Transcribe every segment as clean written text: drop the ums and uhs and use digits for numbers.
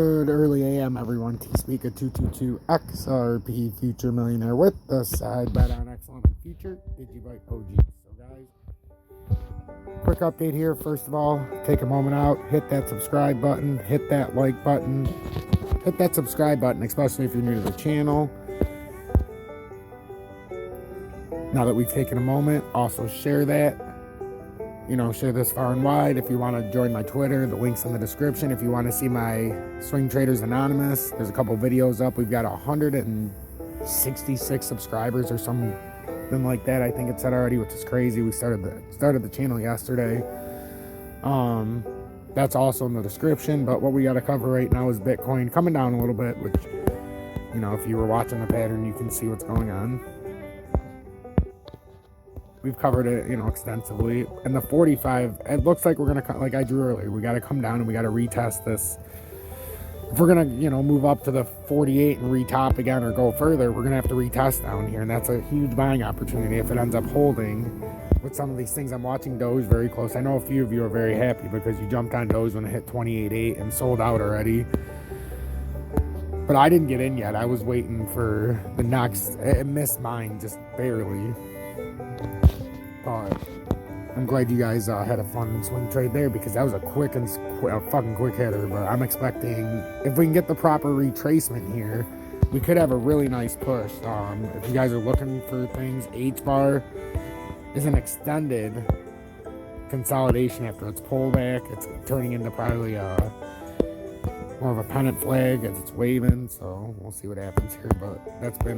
Good early AM, everyone. T-Speaker 222 XRP Future Millionaire with the side bet on Excellent Future Digibite OG. So, guys, quick update here. First of all, take a moment out, hit that subscribe button, hit that like button, hit that subscribe button, especially if you're new to the channel. Now that we've taken a moment, also share that. Share this far and wide. If you want to join my Twitter, the link's in the description. If you want to see my Swing Traders Anonymous, there's a couple videos up. We've got 166 subscribers or something like that. I think it said already, which is crazy. We started the channel yesterday. That's also in the description. But what we got to cover right now is Bitcoin coming down a little bit, which, if you were watching the pattern, you can see what's going on. We've covered it, extensively. And the 45, it looks like we're going to, like I drew earlier, we got to come down and we got to retest this. If we're going to, move up to the 48 and retop again or go further, we're going to have to retest down here. And that's a huge buying opportunity if it ends up holding. With some of these things, I'm watching Doge very close. I know a few of you are very happy because you jumped on Doge when it hit 28.8 and sold out already. But I didn't get in yet. I was waiting for the next, it missed mine just barely. But I'm glad you guys had a fun swing trade there because that was a fucking quick hitter. But I'm expecting, if we can get the proper retracement here, we could have a really nice push. If you guys are looking for things, H-bar is an extended consolidation after its pullback. It's turning into probably more of a pennant flag as it's waving. So we'll see what happens here. But that's been,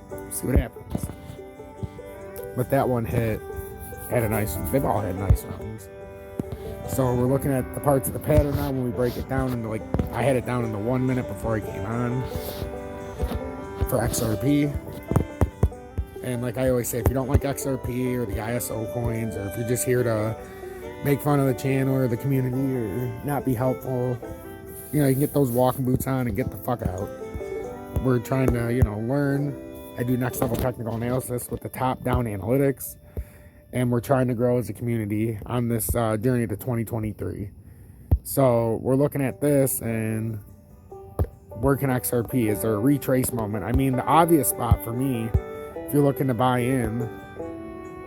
we'll see what happens. But that one they've all had nice runs. So we're looking at the parts of the pattern now when we break it down into, I had it down in the 1 minute before I came on for XRP. And like I always say, if you don't like XRP or the ISO coins, or if you're just here to make fun of the channel or the community or not be helpful, you can get those walking boots on and get the fuck out. We're trying to, learn. I do next level technical analysis with the top-down analytics, and we're trying to grow as a community on this journey to 2023. So we're looking at this and working XRP. Is there a retrace moment? I mean, the obvious spot for me, if you're looking to buy in,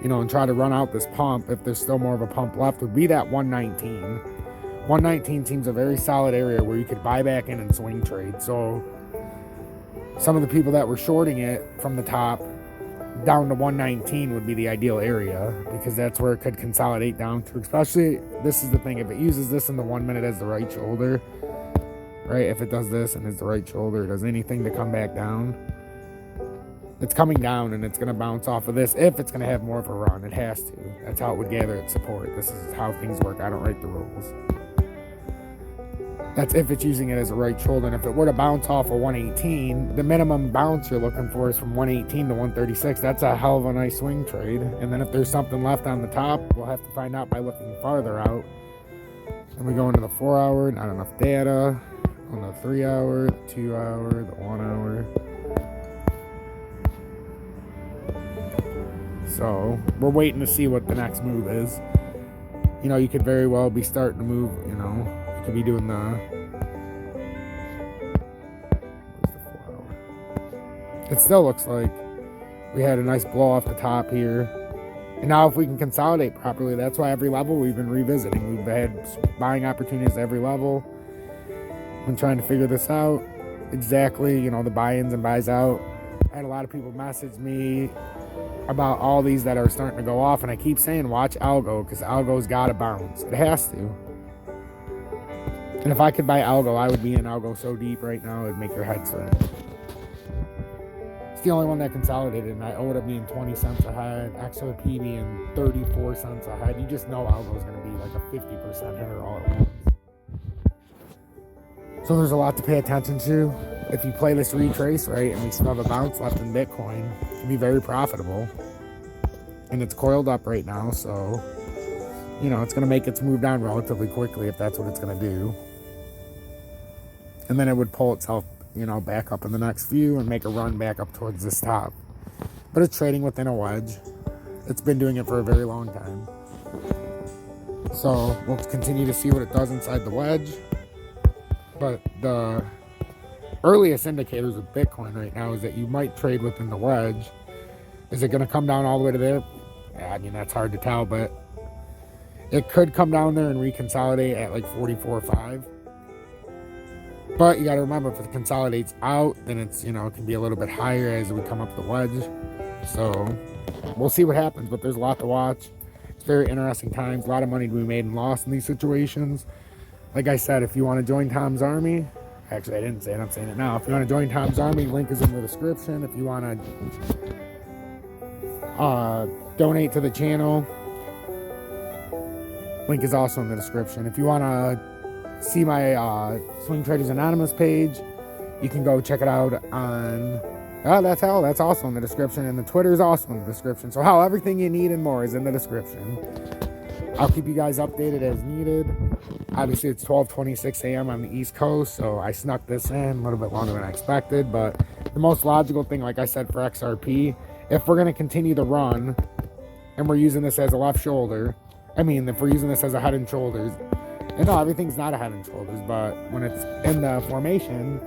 and try to run out this pump, if there's still more of a pump left, would be that 119. 119 seems a very solid area where you could buy back in and swing trade. So some of the people that were shorting it from the top down to 119 would be the ideal area because that's where it could consolidate down to. Especially, this is the thing, if it uses this in the 1 minute as the right shoulder, right? If it does this and is the right shoulder, does anything to come back down, it's coming down and it's going to bounce off of this if it's going to have more of a run. It has to. That's how it would gather its support. This is how things work. I don't write the rules. That's if it's using it as a right shoulder. And if it were to bounce off of 118, the minimum bounce you're looking for is from 118 to 136. That's a hell of a nice swing trade. And then if there's something left on the top, we'll have to find out by looking farther out. Then we go into the 4 hour, not enough data. On the 3 hour, the 2 hour, the 1 hour. So we're waiting to see what the next move is. You could very well be starting to move, could be doing where's the 4 hour? It still looks like we had a nice blow off the top here. And now if we can consolidate properly, that's why every level we've been revisiting. We've had buying opportunities at every level. Been trying to figure this out. Exactly, the buy-ins and buys out. I had a lot of people message me about all these that are starting to go off. And I keep saying, watch algo, because algo's got to bounce. It has to. And if I could buy algo, I would be in algo so deep right now, it'd make your head swim. It's the only one that consolidated, and I owe it being 20 cents ahead, XRP being 34 cents ahead. You just know algo's going to be like a 50% hitter all at once. So there's a lot to pay attention to. If you play this retrace, right, and we still have a bounce left in Bitcoin, it can be very profitable. And it's coiled up right now, so, it's going to make its move down relatively quickly if that's what it's going to do. And then it would pull itself, back up in the next few and make a run back up towards this top. But it's trading within a wedge. It's been doing it for a very long time. So we'll continue to see what it does inside the wedge. But the earliest indicators of Bitcoin right now is that you might trade within the wedge. Is it going to come down all the way to there? Yeah, I mean, that's hard to tell, but it could come down there and reconsolidate at like 44.5. But you got to remember, if it consolidates out, then it's, it can be a little bit higher as we come up the wedge. So we'll see what happens, but there's a lot to watch. It's very interesting times. A lot of money to be made and lost in these situations. Like I said, if you want to join Tom's Army, actually I didn't say it, I'm saying it now. If you want to join Tom's Army, link is in the description. If you want to donate to the channel, link is also in the description. If you want to see my Swing Traders Anonymous page, you can go check it out on... that's also in the description. And the Twitter is also in the description. So everything you need and more is in the description. I'll keep you guys updated as needed. Obviously, it's 12:26 a.m. on the East Coast, so I snuck this in a little bit longer than I expected. But the most logical thing, like I said, for XRP, if we're going to continue to run, and we're using this as a left shoulder, if we're using this as a head and shoulders, and no, everything's not a head and shoulders, but when it's in the formation,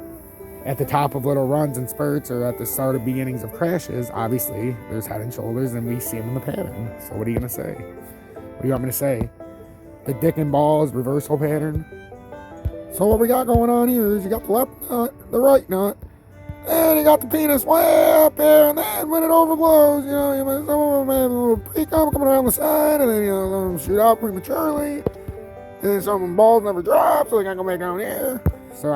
at the top of little runs and spurts, or at the start of beginnings of crashes, obviously, there's head and shoulders, and we see them in the pattern. So what are you going to say? What do you want me to say? The dick and balls reversal pattern. So what we got going on here is you got the left nut, the right nut, and you got the penis way up there, and then when it overflows, some of them have a little pre-cum coming around the side, and then, some of them shoot out prematurely, and then some of them balls never drop, so they gotta go back down here. So,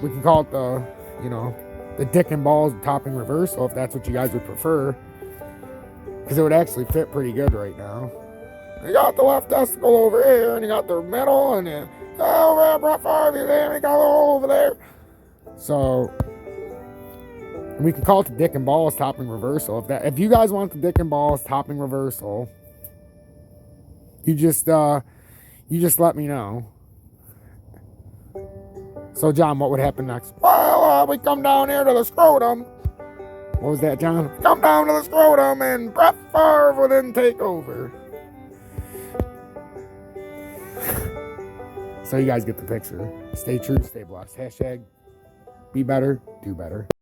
we can call it the dick and balls topping reversal, if that's what you guys would prefer, because it would actually fit pretty good right now. You got the left testicle over here, and you got the middle, and then over there, Brett Favre there, and you got it all over there. So we can call it the dick and balls topping reversal. If you guys want the dick and balls topping reversal, you just let me know. So John, what would happen next? Well, we come down here to the scrotum. What was that, John? Come down to the scrotum, and Brett Favre will then take over. So you guys get the picture. Stay true, stay blessed. Hashtag be better, do better.